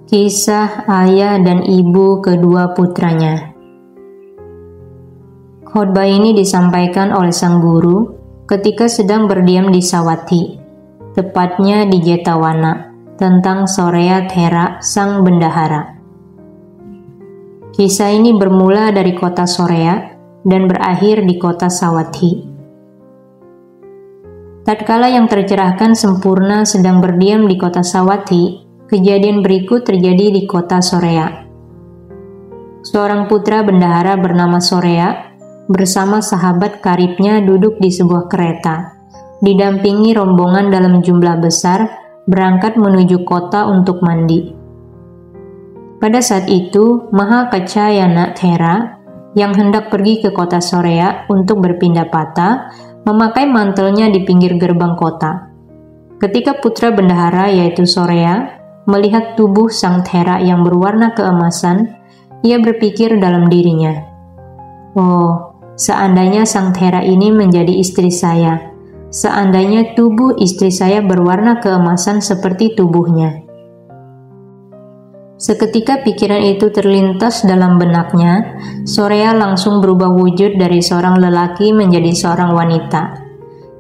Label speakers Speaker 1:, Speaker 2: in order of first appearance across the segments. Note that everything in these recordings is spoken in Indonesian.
Speaker 1: Kisah ayah dan ibu kedua putranya. Khotbah ini disampaikan oleh sang guru ketika sedang berdiam di Sawathi, tepatnya di Jetawana, tentang Sorea Thera, sang bendahara. Kisah ini bermula dari kota Sorea dan berakhir di kota Sawathi. Tatkala yang tercerahkan sempurna sedang berdiam di kota Sawathi, kejadian berikut terjadi di kota Sorea. Seorang putra bendahara bernama Sorea bersama sahabat karibnya duduk di sebuah kereta, didampingi rombongan dalam jumlah besar berangkat menuju kota untuk mandi. Pada saat itu, Mahakacayana Thera yang hendak pergi ke kota Sorea untuk berpindah patah, memakai mantelnya di pinggir gerbang kota. Ketika putra bendahara yaitu Sorea melihat tubuh sang Thera yang berwarna keemasan, ia berpikir dalam dirinya, "Oh, seandainya sang Thera ini menjadi istri saya, seandainya tubuh istri saya berwarna keemasan seperti tubuhnya." Seketika pikiran itu terlintas dalam benaknya, Sorea langsung berubah wujud dari seorang lelaki menjadi seorang wanita.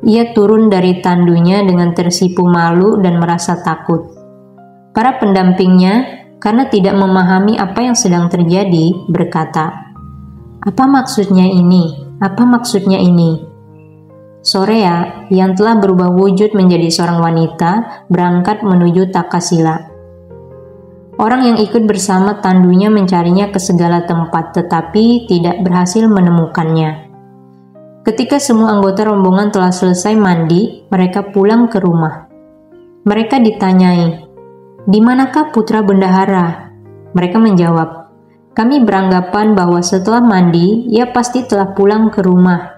Speaker 1: Ia turun dari tandunya dengan tersipu malu dan merasa takut. Para pendampingnya, karena tidak memahami apa yang sedang terjadi, berkata, "Apa maksudnya ini? Apa maksudnya ini?" Sorea, yang telah berubah wujud menjadi seorang wanita, berangkat menuju Takasila. Orang yang ikut bersama tandunya mencarinya ke segala tempat, tetapi tidak berhasil menemukannya. Ketika semua anggota rombongan telah selesai mandi, mereka pulang ke rumah. Mereka ditanyai, "Di manakah putra bendahara?" Mereka menjawab, "Kami beranggapan bahwa setelah mandi, ia pasti telah pulang ke rumah."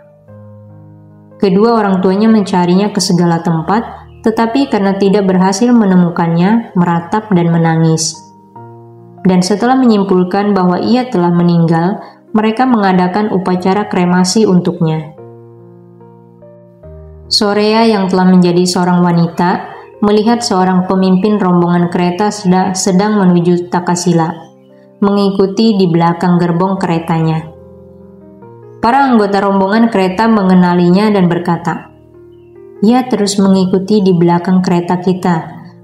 Speaker 1: Kedua orang tuanya mencarinya ke segala tempat, tetapi karena tidak berhasil menemukannya, meratap dan menangis. Dan setelah menyimpulkan bahwa ia telah meninggal, mereka mengadakan upacara kremasi untuknya. Sorea yang telah menjadi seorang wanita melihat seorang pemimpin rombongan kereta sedang menuju Takasila, mengikuti di belakang gerbong keretanya. Para anggota rombongan kereta mengenalinya dan berkata, "Ia terus mengikuti di belakang kereta kita,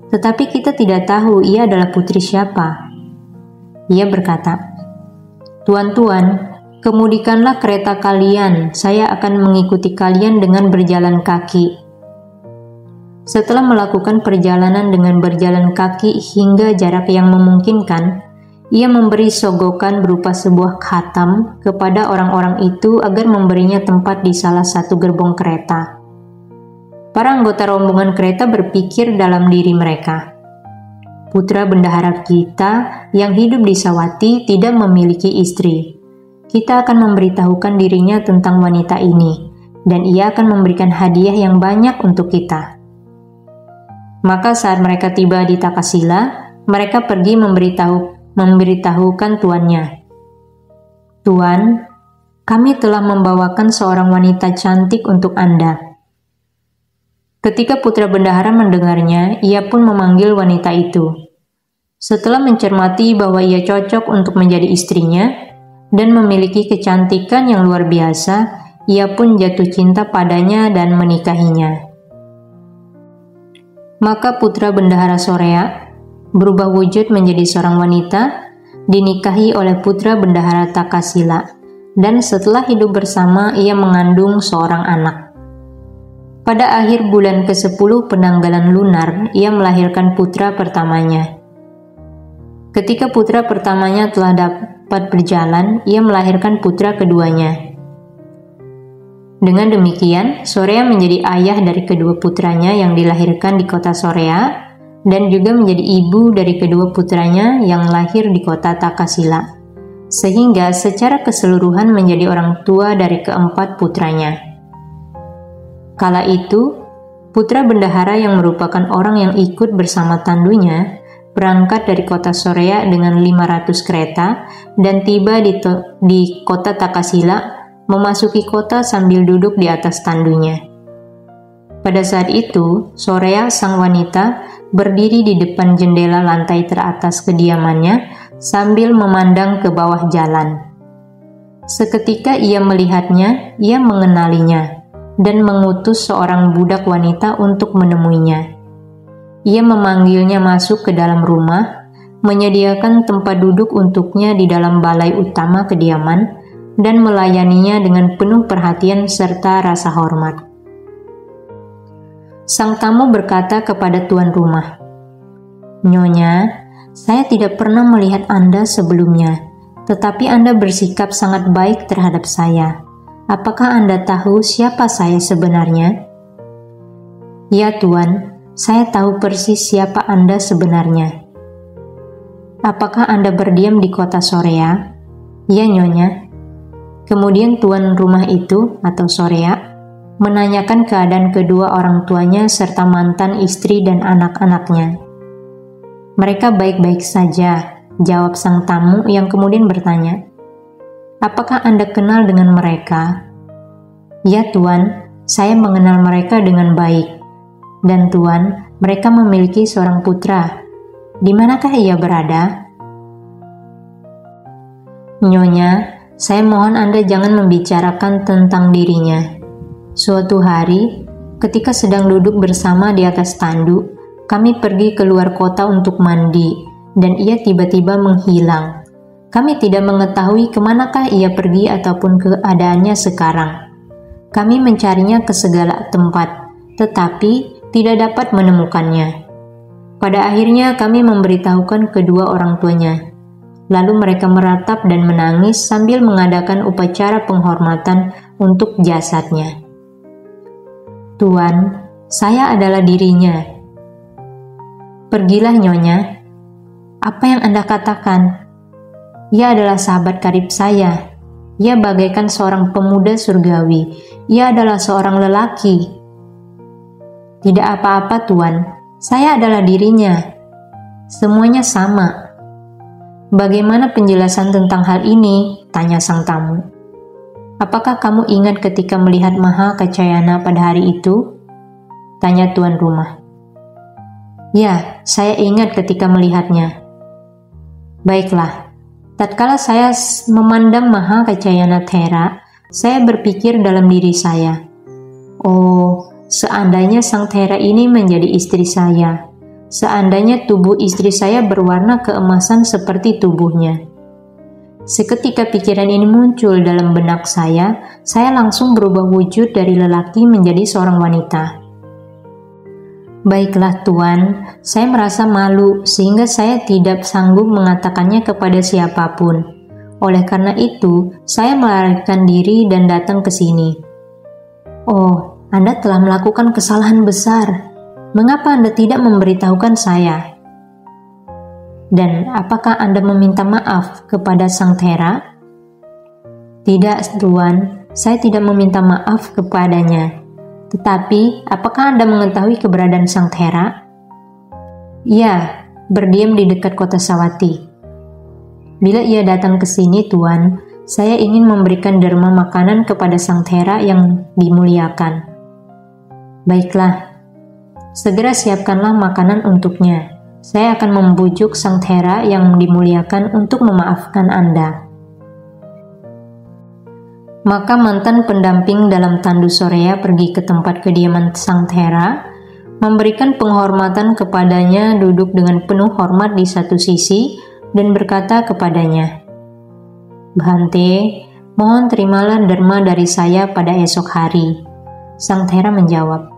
Speaker 1: tetapi kita tidak tahu ia adalah putri siapa." Ia berkata, "Tuan-tuan, kemudikanlah kereta kalian, saya akan mengikuti kalian dengan berjalan kaki." Setelah melakukan perjalanan dengan berjalan kaki hingga jarak yang memungkinkan, ia memberi sogokan berupa sebuah khatam kepada orang-orang itu agar memberinya tempat di salah satu gerbong kereta. Para anggota rombongan kereta berpikir dalam diri mereka, "Putra bendahara kita yang hidup di Sawathi tidak memiliki istri. Kita akan memberitahukan dirinya tentang wanita ini, dan ia akan memberikan hadiah yang banyak untuk kita." Maka saat mereka tiba di Takasila, mereka pergi memberitahukan tuannya, "Tuan, kami telah membawakan seorang wanita cantik untuk Anda." Ketika putra bendahara mendengarnya, ia pun memanggil wanita itu. Setelah mencermati bahwa ia cocok untuk menjadi istrinya dan memiliki kecantikan yang luar biasa, ia pun jatuh cinta padanya dan menikahinya. Maka putra bendahara Sorea berubah wujud menjadi seorang wanita, dinikahi oleh putra bendahara Takasila, dan setelah hidup bersama ia mengandung seorang anak. Pada akhir bulan ke-10 penanggalan lunar, ia melahirkan putra pertamanya. Ketika putra pertamanya telah dapat berjalan, ia melahirkan putra keduanya. Dengan demikian, Sorea menjadi ayah dari kedua putranya yang dilahirkan di kota Sorea, dan juga menjadi ibu dari kedua putranya yang lahir di kota Takasila, sehingga secara keseluruhan menjadi orang tua dari keempat putranya. Kala itu, putra bendahara yang merupakan orang yang ikut bersama tandunya, berangkat dari kota Sorea dengan 500 kereta, dan tiba di kota Takasila, memasuki kota sambil duduk di atas tandunya. Pada saat itu, Sorea sang wanita berdiri di depan jendela lantai teratas kediamannya sambil memandang ke bawah jalan. Seketika ia melihatnya, ia mengenalinya, dan mengutus seorang budak wanita untuk menemuinya. Ia memanggilnya masuk ke dalam rumah, menyediakan tempat duduk untuknya di dalam balai utama kediaman, dan melayaninya dengan penuh perhatian serta rasa hormat. Sang tamu berkata kepada tuan rumah, "Nyonya, saya tidak pernah melihat Anda sebelumnya, tetapi Anda bersikap sangat baik terhadap saya. Apakah Anda tahu siapa saya sebenarnya?" "Ya Tuan, saya tahu persis siapa Anda sebenarnya." "Apakah Anda berdiam di kota Sorea?" "Ya Nyonya." Kemudian tuan rumah itu atau Sorea menanyakan keadaan kedua orang tuanya serta mantan istri dan anak-anaknya. "Mereka baik-baik saja," jawab sang tamu yang kemudian bertanya, "Apakah Anda kenal dengan mereka?" "Ya Tuan, saya mengenal mereka dengan baik. Dan Tuan, mereka memiliki seorang putra. Di manakah ia berada?" "Nyonya, saya mohon Anda jangan membicarakan tentang dirinya. Suatu hari, ketika sedang duduk bersama di atas tanduk, kami pergi keluar kota untuk mandi, dan ia tiba-tiba menghilang. Kami tidak mengetahui kemanakah ia pergi ataupun keadaannya sekarang. Kami mencarinya ke segala tempat, tetapi tidak dapat menemukannya. Pada akhirnya kami memberitahukan kedua orang tuanya. Lalu mereka meratap dan menangis sambil mengadakan upacara penghormatan untuk jasadnya." "Tuan, saya adalah dirinya." "Pergilah Nyonya." "Apa yang Anda katakan?" "Ia adalah sahabat karib saya. Ia bagaikan seorang pemuda surgawi. Ia adalah seorang lelaki." "Tidak apa-apa Tuan, saya adalah dirinya. Semuanya sama." "Bagaimana penjelasan tentang hal ini?" tanya sang tamu. "Apakah kamu ingat ketika melihat Maha Kacayana pada hari itu?" tanya tuan rumah. "Ya, saya ingat ketika melihatnya." "Baiklah, tatkala saya memandang Maha Kacayana Thera, saya berpikir dalam diri saya, oh, seandainya sang Thera ini menjadi istri saya. Seandainya tubuh istri saya berwarna keemasan seperti tubuhnya." Seketika pikiran ini muncul dalam benak saya langsung berubah wujud dari lelaki menjadi seorang wanita. "Baiklah Tuan, saya merasa malu sehingga saya tidak sanggup mengatakannya kepada siapapun. Oleh karena itu, saya melarikan diri dan datang ke sini." "Oh, Anda telah melakukan kesalahan besar. Mengapa Anda tidak memberitahukan saya?" "Dan apakah Anda meminta maaf kepada sang Thera?" "Tidak, Tuan, saya tidak meminta maaf kepadanya. Tetapi, apakah Anda mengetahui keberadaan sang Thera?" "Ya, berdiam di dekat kota Sawati." "Bila ia datang ke sini, Tuan, saya ingin memberikan derma makanan kepada sang Thera yang dimuliakan." "Baiklah, segera siapkanlah makanan untuknya. Saya akan membujuk sang Thera yang dimuliakan untuk memaafkan Anda." Maka mantan pendamping dalam tandu Sorea pergi ke tempat kediaman sang Thera, memberikan penghormatan kepadanya duduk dengan penuh hormat di satu sisi dan berkata kepadanya, "Bhante, mohon terimalah derma dari saya pada esok hari." Sang Thera menjawab,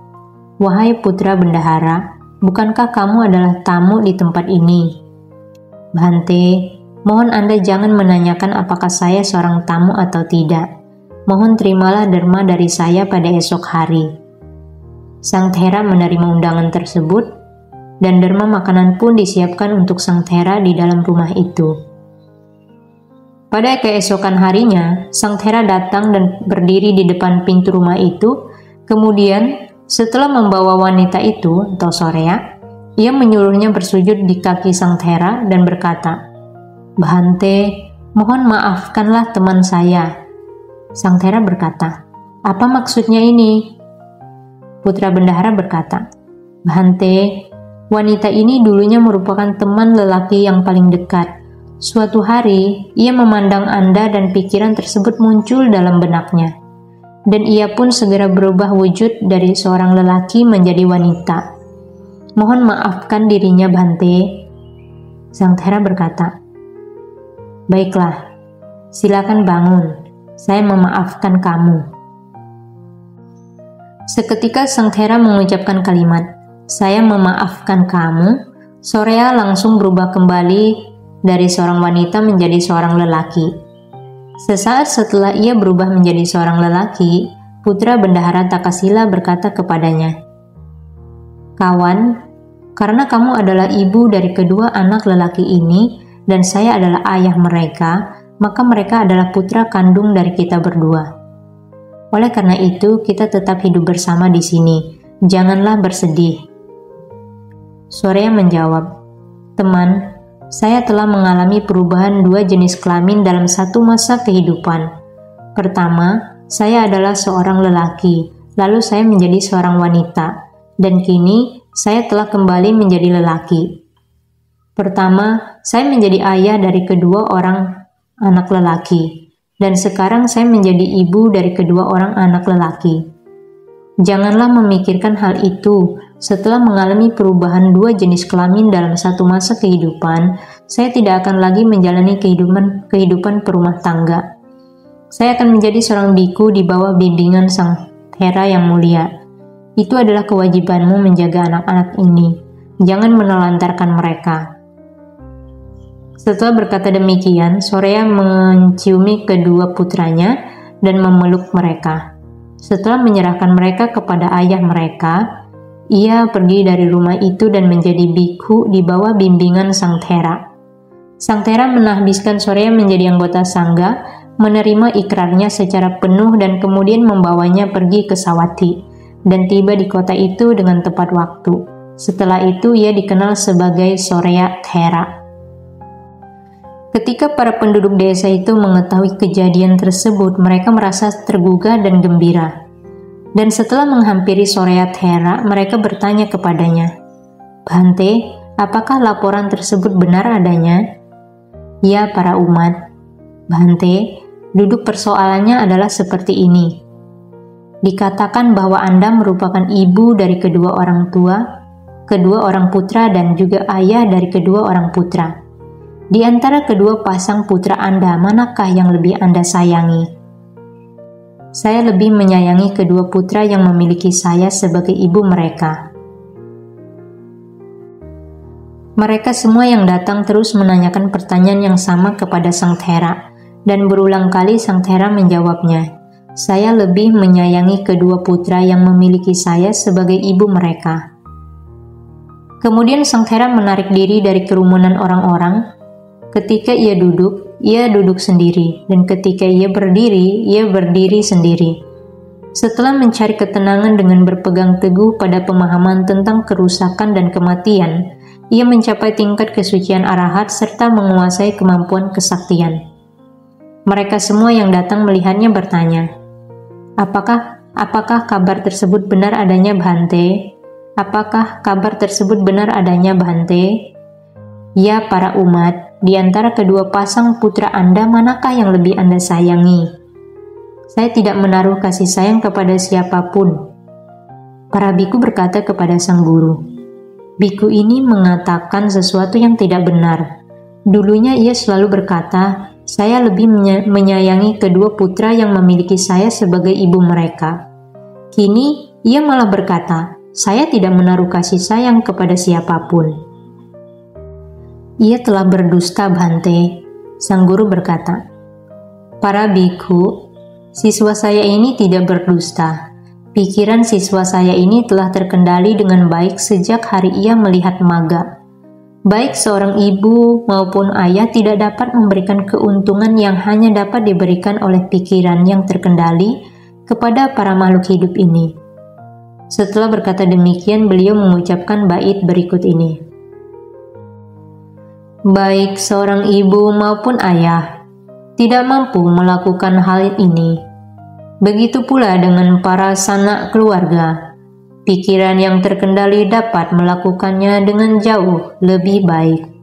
Speaker 1: "Wahai putra bendahara, bukankah kamu adalah tamu di tempat ini?" "Bhante, mohon Anda jangan menanyakan apakah saya seorang tamu atau tidak. Mohon terimalah derma dari saya pada esok hari." Sang Thera menerima undangan tersebut, dan derma makanan pun disiapkan untuk sang Thera di dalam rumah itu. Pada keesokan harinya, sang Thera datang dan berdiri di depan pintu rumah itu. Kemudian, setelah membawa wanita itu atau Sorea, ia menyuruhnya bersujud di kaki sang Thera dan berkata, "Bhante, mohon maafkanlah teman saya." Sang Thera berkata, "Apa maksudnya ini?" Putra bendahara berkata, "Bhante, Wanita ini dulunya merupakan teman lelaki yang paling dekat. Suatu hari, ia memandang Anda dan pikiran tersebut muncul dalam benaknya. Dan ia pun segera berubah wujud dari seorang lelaki menjadi wanita. Mohon maafkan dirinya, Bhante. Sang Thera berkata, baiklah, silakan bangun. Saya memaafkan kamu. Seketika Sang Thera mengucapkan kalimat, saya memaafkan kamu. Sorea langsung berubah kembali dari seorang wanita menjadi seorang lelaki. Sesaat setelah ia berubah menjadi seorang lelaki, putra bendahara Takasila berkata kepadanya, kawan, karena kamu adalah ibu dari kedua anak lelaki ini dan saya adalah ayah mereka, maka mereka adalah putra kandung dari kita berdua. Oleh karena itu, kita tetap hidup bersama di sini. Janganlah bersedih. Sorea menjawab, teman, saya telah mengalami perubahan dua jenis kelamin dalam satu masa kehidupan. Pertama, saya adalah seorang lelaki, lalu saya menjadi seorang wanita, dan kini saya telah kembali menjadi lelaki. Pertama, saya menjadi ayah dari kedua orang anak lelaki, dan sekarang saya menjadi ibu dari kedua orang anak lelaki. Janganlah memikirkan hal itu. Setelah mengalami perubahan dua jenis kelamin dalam satu masa kehidupan, saya tidak akan lagi menjalani kehidupan perumah tangga. Saya akan menjadi seorang biku di bawah bimbingan Sang Thera yang mulia. Itu adalah kewajibanmu menjaga anak-anak ini. Jangan menelantarkan mereka. Setelah berkata demikian, Sorea menciumi kedua putranya dan memeluk mereka. Setelah menyerahkan mereka kepada ayah mereka, ia pergi dari rumah itu dan menjadi bikhu di bawah bimbingan Sang Thera. Sang Thera menahbiskan Sorea menjadi anggota sangga, menerima ikrarnya secara penuh dan kemudian membawanya pergi ke Sawati, dan tiba di kota itu dengan tepat waktu. Setelah itu ia dikenal sebagai Sorea Thera. Ketika para penduduk desa itu mengetahui kejadian tersebut, mereka merasa tergugah dan gembira. Dan setelah menghampiri Sorea Thera, mereka bertanya kepadanya, Bhante, apakah laporan tersebut benar adanya? Ya, para umat. Bhante, duduk persoalannya adalah seperti ini. Dikatakan bahwa Anda merupakan ibu dari kedua orang tua, kedua orang putra dan juga ayah dari kedua orang putra. Di antara kedua pasang putra Anda, manakah yang lebih Anda sayangi? Saya lebih menyayangi kedua putra yang memiliki saya sebagai ibu mereka. Mereka semua yang datang terus menanyakan pertanyaan yang sama kepada Sang Thera, dan berulang kali Sang Thera menjawabnya, saya lebih menyayangi kedua putra yang memiliki saya sebagai ibu mereka. Kemudian Sang Thera menarik diri dari kerumunan orang-orang. Ketika ia duduk sendiri, dan ketika ia berdiri sendiri. Setelah mencari ketenangan dengan berpegang teguh pada pemahaman tentang kerusakan dan kematian, ia mencapai tingkat kesucian arahat serta menguasai kemampuan kesaktian. Mereka semua yang datang melihatnya bertanya, Apakah kabar tersebut benar adanya, Bhante? Apakah kabar tersebut benar adanya, Bhante? Ya, para umat. Di antara kedua pasang putra Anda, manakah yang lebih Anda sayangi? Saya tidak menaruh kasih sayang kepada siapapun. Para biku berkata kepada sang guru, biku ini mengatakan sesuatu yang tidak benar. Dulunya ia selalu berkata, saya lebih menyayangi kedua putra yang memiliki saya sebagai ibu mereka. Kini ia malah berkata, saya tidak menaruh kasih sayang kepada siapapun. Ia telah berdusta, Bhante. Sang guru berkata, para biku, siswa saya ini tidak berdusta. Pikiran siswa saya ini telah terkendali dengan baik sejak hari ia melihat maga. Baik seorang ibu maupun ayah tidak dapat memberikan keuntungan yang hanya dapat diberikan oleh pikiran yang terkendali kepada para makhluk hidup ini. Setelah berkata demikian, beliau mengucapkan bait berikut ini. Baik seorang ibu maupun ayah tidak mampu melakukan hal ini. Begitu pula dengan para sanak keluarga. Pikiran yang terkendali dapat melakukannya dengan jauh lebih baik.